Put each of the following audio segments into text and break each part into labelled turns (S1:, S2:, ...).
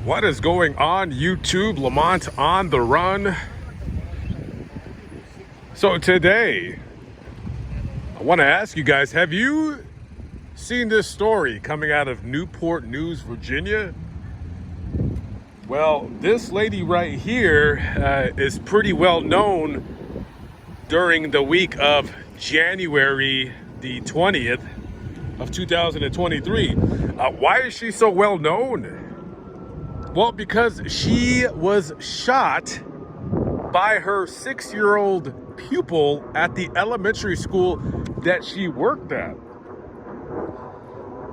S1: What is going on YouTube? Lamont on the run. So today, I want to ask you guys, have you seen this story coming out of Newport News, Virginia? Well, this lady right here is pretty well known during the week of January the 20th of 2023. Why is she so well known? Well, because she was shot by her 6-year-old pupil at the elementary school that she worked at.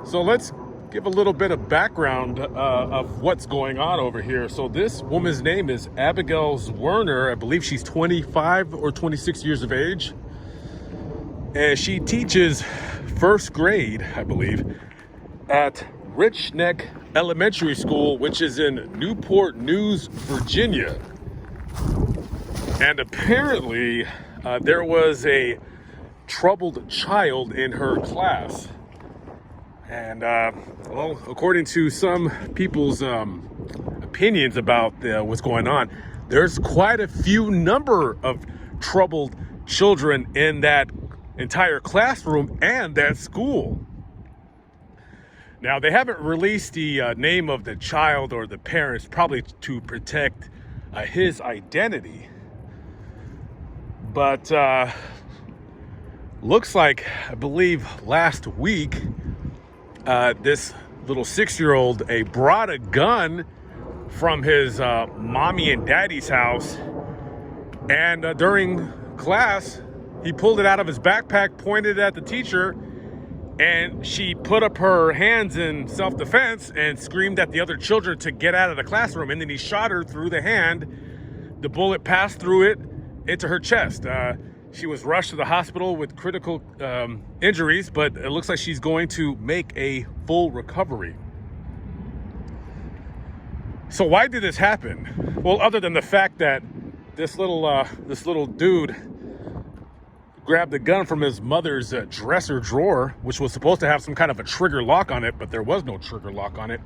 S1: So let's give a little bit of background of what's going on over here. So this woman's name is Abigail Werner. I believe she's 25 or 26 years of age. And she teaches first grade, I believe, at Rich Neck Elementary School, which is in Newport News, Virginia. And apparently there was a troubled child in her class. And well, according to some people's opinions about what's going on, there's quite a few number of troubled children in that entire classroom and that school. Now, they haven't released the name of the child or the parents, probably to protect his identity. But looks like, I believe last week, this little 6-year-old brought a gun from his mommy and daddy's house. And during class, he pulled it out of his backpack, pointed it at the teacher, and she put up her hands in self-defense and screamed at the other children to get out of the classroom. And then he shot her through the hand. The bullet passed through it into her chest. She was rushed to the hospital with critical injuries, but it looks like she's going to make a full recovery. So why did this happen? Well, other than the fact that this little dude grabbed the gun from his mother's dresser drawer, which was supposed to have some kind of a trigger lock on it, but there was no trigger lock on it.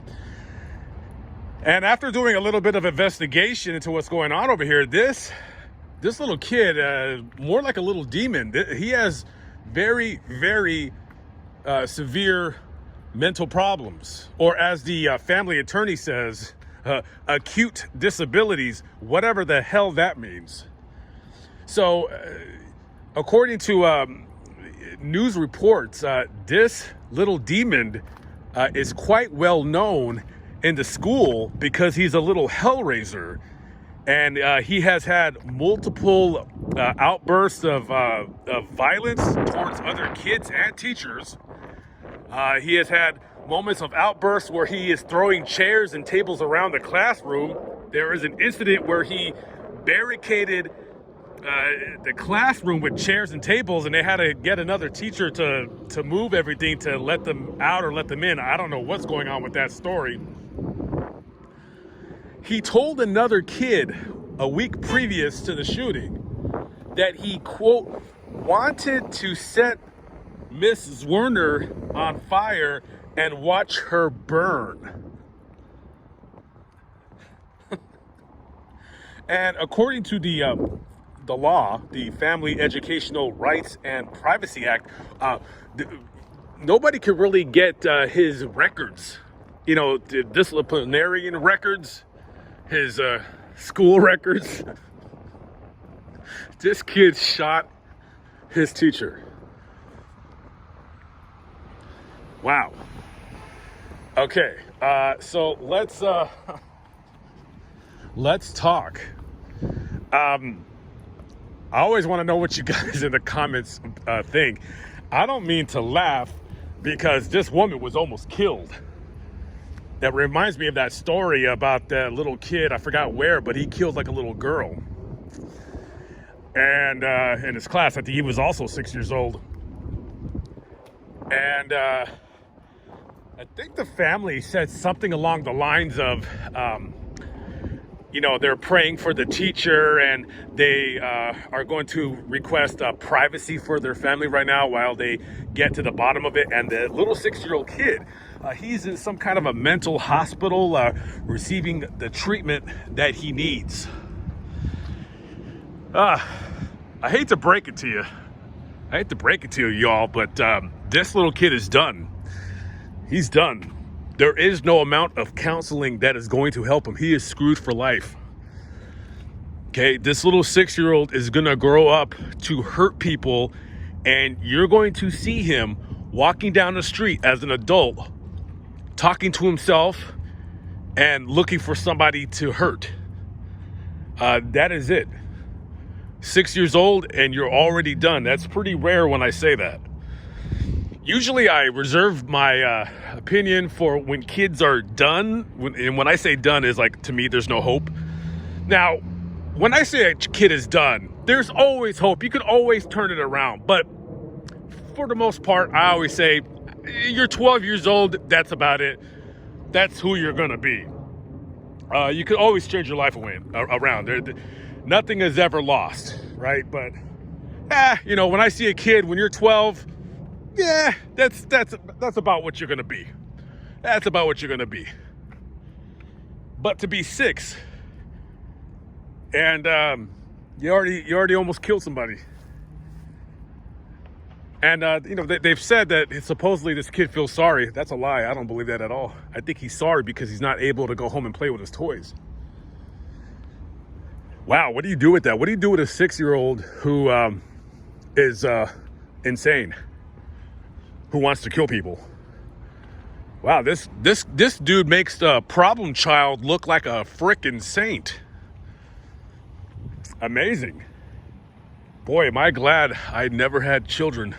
S1: And after doing a little bit of investigation into what's going on over here, this little kid, more like a little demon, he has very, very severe mental problems, or as the family attorney says, acute disabilities, whatever the hell that means. So, according to news reports, this little demon is quite well known in the school because he's a little hellraiser. And he has had multiple outbursts of violence towards other kids and teachers. He has had moments of outbursts where he is throwing chairs and tables around the classroom. There is an incident where he barricaded the classroom with chairs and tables, and they had to get another teacher to move everything to let them out or let them in. I don't know what's going on with that story. He told another kid a week previous to the shooting that he, quote, wanted to set Mrs. Werner on fire and watch her burn. And according to the law, the Family Educational Rights and Privacy Act, nobody could really get his records, the disciplinarian records, his school records. This kid shot his teacher. Wow. Okay, so let's talk. I always want to know what you guys in the comments think. I don't mean to laugh because this woman was almost killed. That reminds me of that story about that little kid, I forgot where, but he killed like a little girl. And in his class, I think he was also 6 years old. And I think the family said something along the lines of, they're praying for the teacher and they are going to request privacy for their family right now while they get to the bottom of it. And the little 6-year-old kid He's in some kind of a mental hospital, receiving the treatment that he needs. I hate to break it to you. Y'all, but this little kid is done. He's done. There is no amount of counseling that is going to help him. He is screwed for life. Okay, this little 6-year-old is gonna grow up to hurt people, and you're going to see him walking down the street as an adult, talking to himself and looking for somebody to hurt. That is it. 6 years old and you're already done. That's pretty rare when I say that. Usually I reserve my opinion for when kids are done. And when I say done is like, to me, there's no hope. Now, when I say a kid is done, there's always hope. You can always turn it around. But for the most part, I always say, you're 12 years old, that's about it. That's who you're going to be. You can always change your life around. Nothing is ever lost, right? But, when I see a kid, when you're 12, yeah, that's about what you're going to be. That's about what you're going to be. But to be 6, and you already almost killed somebody. And, they've said that supposedly this kid feels sorry. That's a lie. I don't believe that at all. I think he's sorry because he's not able to go home and play with his toys. Wow, what do you do with that? What do you do with a 6-year-old who is insane, who wants to kill people? Wow, this dude makes the problem child look like a frickin' saint. Amazing. Boy, am I glad I never had children.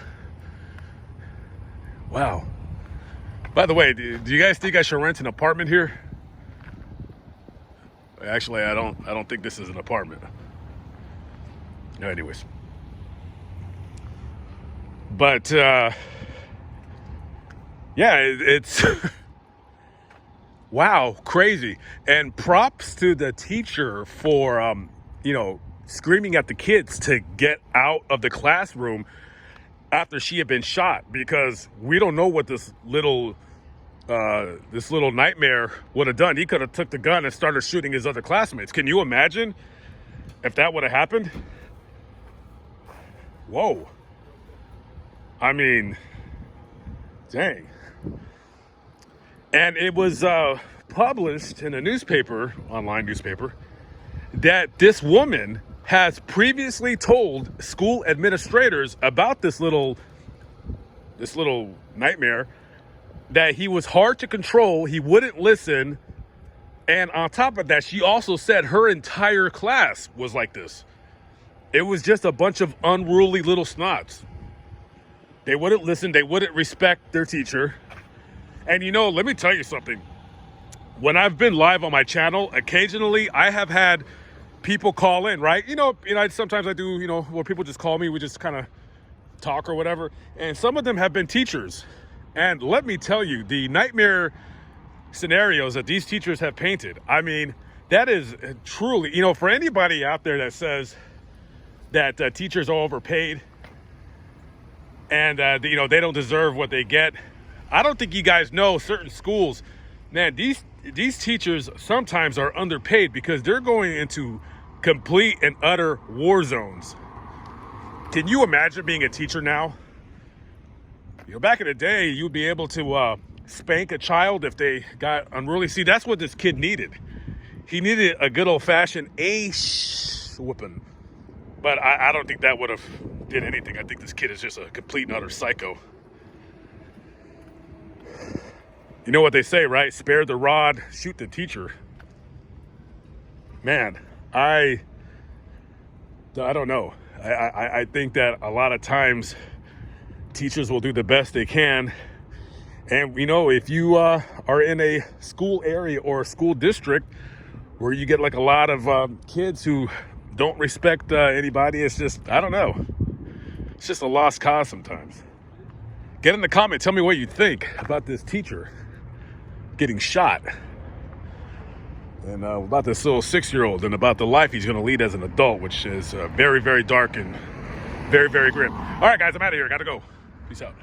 S1: Wow. By the way, do you guys think I should rent an apartment here? Actually, I don't think this is an apartment. No, anyways. But yeah, it's wow, crazy. And props to the teacher for screaming at the kids to get out of the classroom after she had been shot, because we don't know what this little nightmare would have done. He could have took the gun and started shooting his other classmates. Can you imagine if that would have happened? Whoa. I mean, dang. And it was published in a newspaper, online newspaper, that this woman has previously told school administrators about this little nightmare, that he was hard to control, he wouldn't listen, and on top of that, she also said her entire class was like this. It was just a bunch of unruly little snots. They wouldn't listen, they wouldn't respect their teacher. And let me tell you something. When I've been live on my channel, occasionally I have had people call in, right? Sometimes I do, where people just call me, we just kind of talk or whatever. And some of them have been teachers. And let me tell you, the nightmare scenarios that these teachers have painted, I mean, that is truly, for anybody out there that says that teachers are overpaid and, they don't deserve what they get, I don't think you guys know certain schools, man, these teachers sometimes are underpaid because they're going into complete and utter war zones. Can you imagine being a teacher now? Back in the day, you'd be able to spank a child if they got unruly. See, that's what this kid needed. He needed a good old-fashioned whooping. But I don't think that would have did anything. I think this kid is just a complete and utter psycho. You know what they say, right? Spare the rod, shoot the teacher. Man, I don't know. I think that a lot of times teachers will do the best they can. And, if you are in a school area or a school district where you get like a lot of kids who don't respect anybody, it's just, I don't know. It's just a lost cause sometimes. Get in the comment. Tell me what you think about this teacher getting shot. And about this little 6-year-old and about the life he's going to lead as an adult, which is very, very dark and very, very grim. All right, guys, I'm out of here. Got to go. Peace out.